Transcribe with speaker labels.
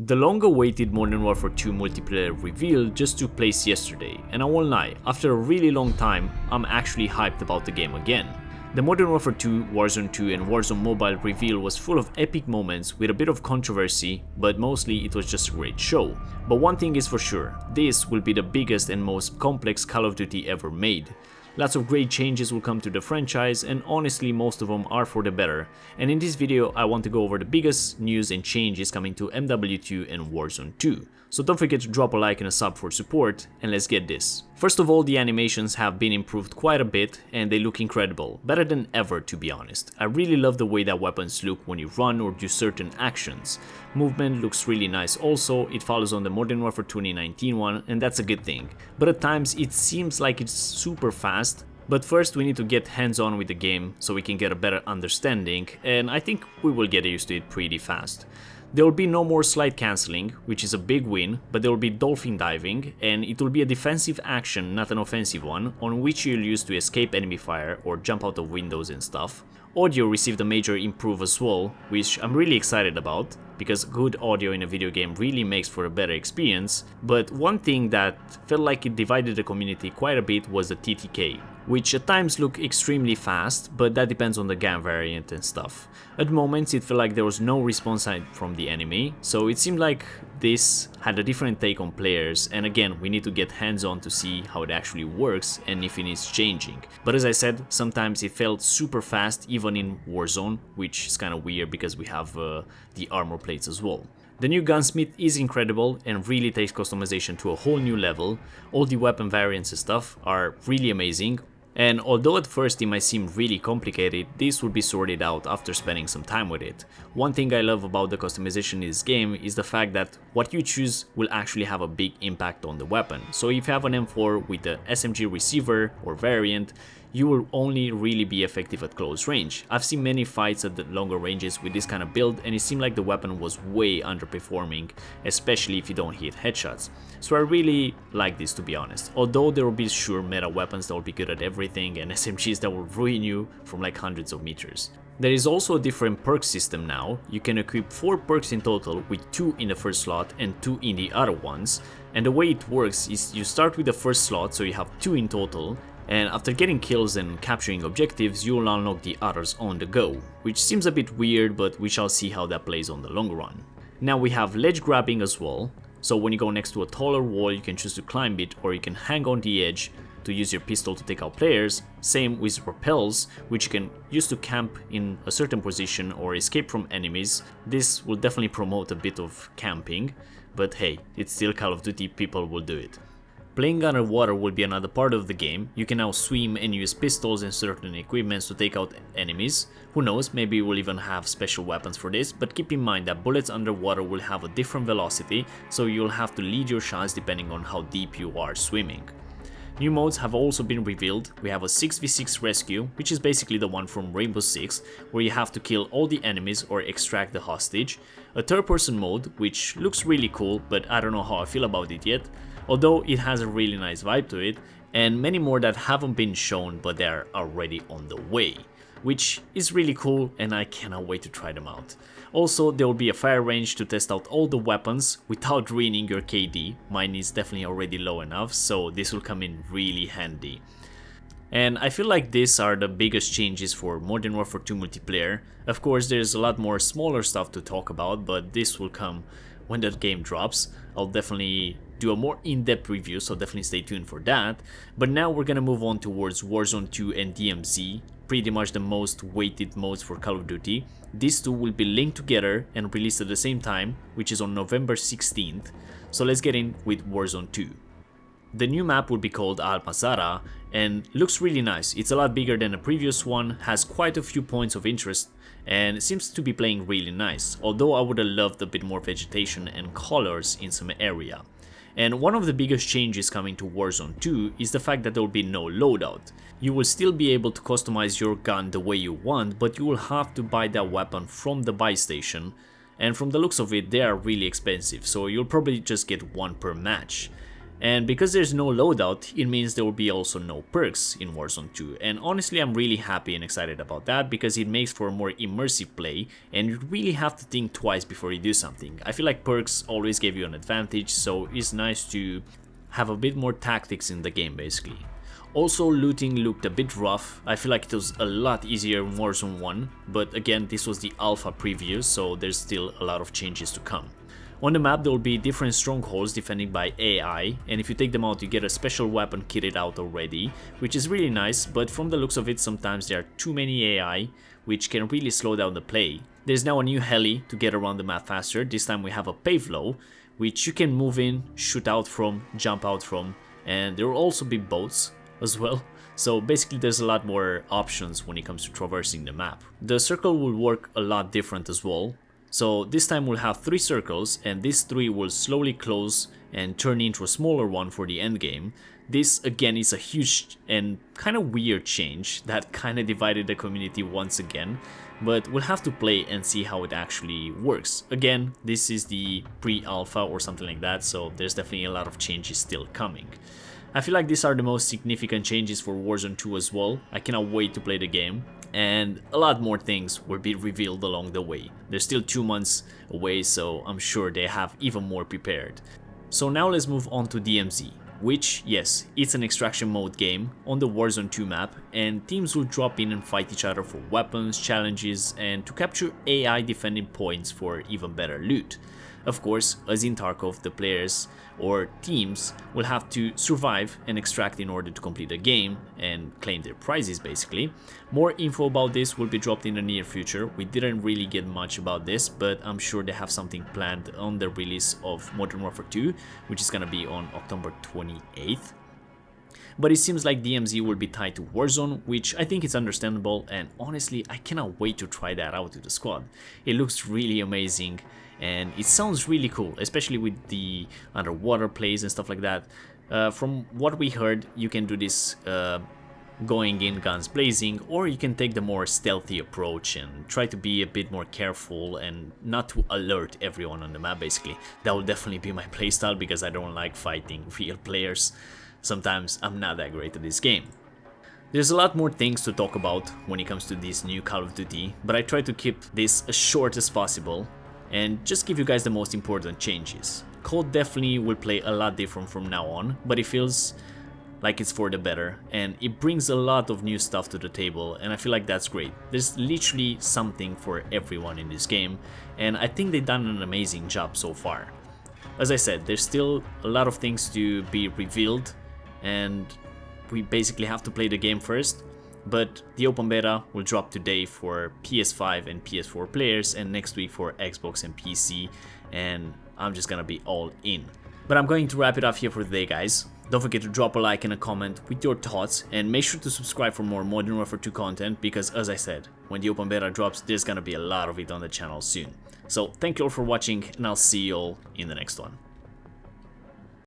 Speaker 1: The long-awaited Modern Warfare 2 multiplayer reveal just took place yesterday, and I won't lie, after a really long time, I'm actually hyped about the game again. The Modern Warfare 2, Warzone 2 and Warzone Mobile reveal was full of epic moments with a bit of controversy, but mostly it was just a great show. But one thing is for sure, this will be the biggest and most complex Call of Duty ever made. Lots of great changes will come to the franchise, and honestly most of them are for the better, and in this video I want to go over the biggest news and changes coming to MW2 and Warzone 2. So don't forget to drop a like and a sub for support, and let's get this. First of all, the animations have been improved quite a bit and they look incredible, better than ever to be honest. I really love the way that weapons look when you run or do certain actions. Movement looks really nice also, it follows on the Modern Warfare 2019 one, and that's a good thing. But at times it seems like it's super fast. But first we need to get hands-on with the game so we can get a better understanding, and I think we will get used to it pretty fast. There will be no more slide cancelling, which is a big win, but there will be dolphin diving, and it will be a defensive action, not an offensive one, on which you'll use to escape enemy fire or jump out of windows and stuff. Audio received a major improve as well, which I'm really excited about, because good audio in a video game really makes for a better experience, but one thing that felt like it divided the community quite a bit was the TTK, which at times look extremely fast, but that depends on the gun variant and stuff. At moments it felt like there was no response time from the enemy, so it seemed like this had a different take on players, and again we need to get hands-on to see how it actually works and if it needs changing. But as I said, sometimes it felt super fast even in Warzone, which is kinda weird because we have the armor plates as well. The new gunsmith is incredible and really takes customization to a whole new level. All the weapon variants and stuff are really amazing. And although at first it might seem really complicated, this will be sorted out after spending some time with it. One thing I love about the customization in this game is the fact that what you choose will actually have a big impact on the weapon. So if you have an M4 with the SMG receiver or variant, you will only really be effective at close range. I've seen many fights at the longer ranges with this kind of build, and it seemed like the weapon was way underperforming, especially if you don't hit headshots. So I really like this, to be honest. Although there will be sure meta weapons that will be good at everything and SMGs that will ruin you from like hundreds of meters. There is also a different perk system now. You can equip 4 perks in total, with 2 in the first slot and 2 in the other ones. And the way it works is you start with the first slot, so you have 2 in total, and after getting kills and capturing objectives, you will unlock the others on the go, which seems a bit weird, but we shall see how that plays on the long run. Now we have ledge grabbing as well, so when you go next to a taller wall you can choose to climb it, or you can hang on the edge to use your pistol to take out players. Same with rappels, which you can use to camp in a certain position or escape from enemies. This will definitely promote a bit of camping, but hey, it's still Call of Duty, people will do it. Playing underwater will be another part of the game. You can now swim and use pistols and certain equipments to take out enemies. Who knows, maybe we'll even have special weapons for this, but keep in mind that bullets underwater will have a different velocity, so you'll have to lead your shots depending on how deep you are swimming. New modes have also been revealed. We have a 6v6 rescue, which is basically the one from Rainbow Six, where you have to kill all the enemies or extract the hostage. A third-person mode, which looks really cool, but I don't know how I feel about it yet, although it has a really nice vibe to it, and many more that haven't been shown but they are already on the way, which is really cool and I cannot wait to try them out. Also, there will be a fire range to test out all the weapons without ruining your KD. Mine is definitely already low enough, so this will come in really handy. And I feel like these are the biggest changes for Modern Warfare 2 multiplayer. Of course, there's a lot more smaller stuff to talk about, but this will come when that game drops. I'll definitely do a more in-depth review, so definitely stay tuned for that. But now we're gonna move on towards Warzone 2 and DMZ, pretty much the most weighted modes for Call of Duty. These two will be linked together and released at the same time, which is on November 16th. So let's get in with Warzone 2. The new map will be called Al-Mazara and looks really nice. It's a lot bigger than the previous one, has quite a few points of interest, and seems to be playing really nice, although I would have loved a bit more vegetation and colors in some area. And one of the biggest changes coming to Warzone 2 is the fact that there will be no loadout. You will still be able to customize your gun the way you want, but you will have to buy that weapon from the buy station, and from the looks of it they are really expensive, so you'll probably just get one per match. And because there's no loadout, it means there will be also no perks in Warzone 2, and honestly I'm really happy and excited about that because it makes for a more immersive play and you really have to think twice before you do something. I feel like perks always give you an advantage, so it's nice to have a bit more tactics in the game basically. Also, looting looked a bit rough. I feel like it was a lot easier in Warzone 1, but again this was the alpha preview, so there's still a lot of changes to come. On the map there will be different strongholds defended by AI, and if you take them out you get a special weapon kitted out already, which is really nice, but from the looks of it sometimes there are too many AI, which can really slow down the play. There's now a new heli to get around the map faster. This time we have a pavelo, which you can move in, shoot out from, jump out from, and there will also be boats as well. So basically there's a lot more options when it comes to traversing the map. The circle will work a lot different as well. So this time we'll have 3 circles, and these 3 will slowly close and turn into a smaller one for the end game. This again is a huge and kind of weird change that kind of divided the community once again, but we'll have to play and see how it actually works. Again, this is the pre-alpha or something like that, so there's definitely a lot of changes still coming. I feel like these are the most significant changes for Warzone 2 as well. I cannot wait to play the game, and a lot more things will be revealed along the way. There's still 2 months away, so I'm sure they have even more prepared. So now let's move on to DMZ, which, yes, it's an extraction mode game on the Warzone 2 map, and teams will drop in and fight each other for weapons, challenges, and to capture AI defending points for even better loot. Of course, as in Tarkov, the players or teams will have to survive and extract in order to complete the game and claim their prizes basically. More info about this will be dropped in the near future. We didn't really get much about this, but I'm sure they have something planned on the release of Modern Warfare 2, which is gonna be on October 28th. But it seems like DMZ will be tied to Warzone, which I think is understandable, and honestly I cannot wait to try that out with the squad. It looks really amazing and it sounds really cool, especially with the underwater plays and stuff like that. From what we heard, you can do this going in guns blazing, or you can take the more stealthy approach and try to be a bit more careful and not to alert everyone on the map basically. That will definitely be my playstyle because I don't like fighting real players. Sometimes I'm not that great at this game. There's a lot more things to talk about when it comes to this new Call of Duty, but I try to keep this as short as possible and just give you guys the most important changes. COD definitely will play a lot different from now on, but it feels like it's for the better, and it brings a lot of new stuff to the table, and I feel like that's great. There's literally something for everyone in this game, and I think they've done an amazing job so far. As I said, there's still a lot of things to be revealed, and we basically have to play the game first. But the open beta will drop today for PS5 and PS4 players, and next week for Xbox and PC, and I'm just gonna be all in. But I'm going to wrap it up here for today, guys. Don't forget to drop a like and a comment with your thoughts, and make sure to subscribe for more Modern Warfare 2 content, because as I said, when the open beta drops, there's gonna be a lot of it on the channel soon. So thank you all for watching, and I'll see you all in the next one.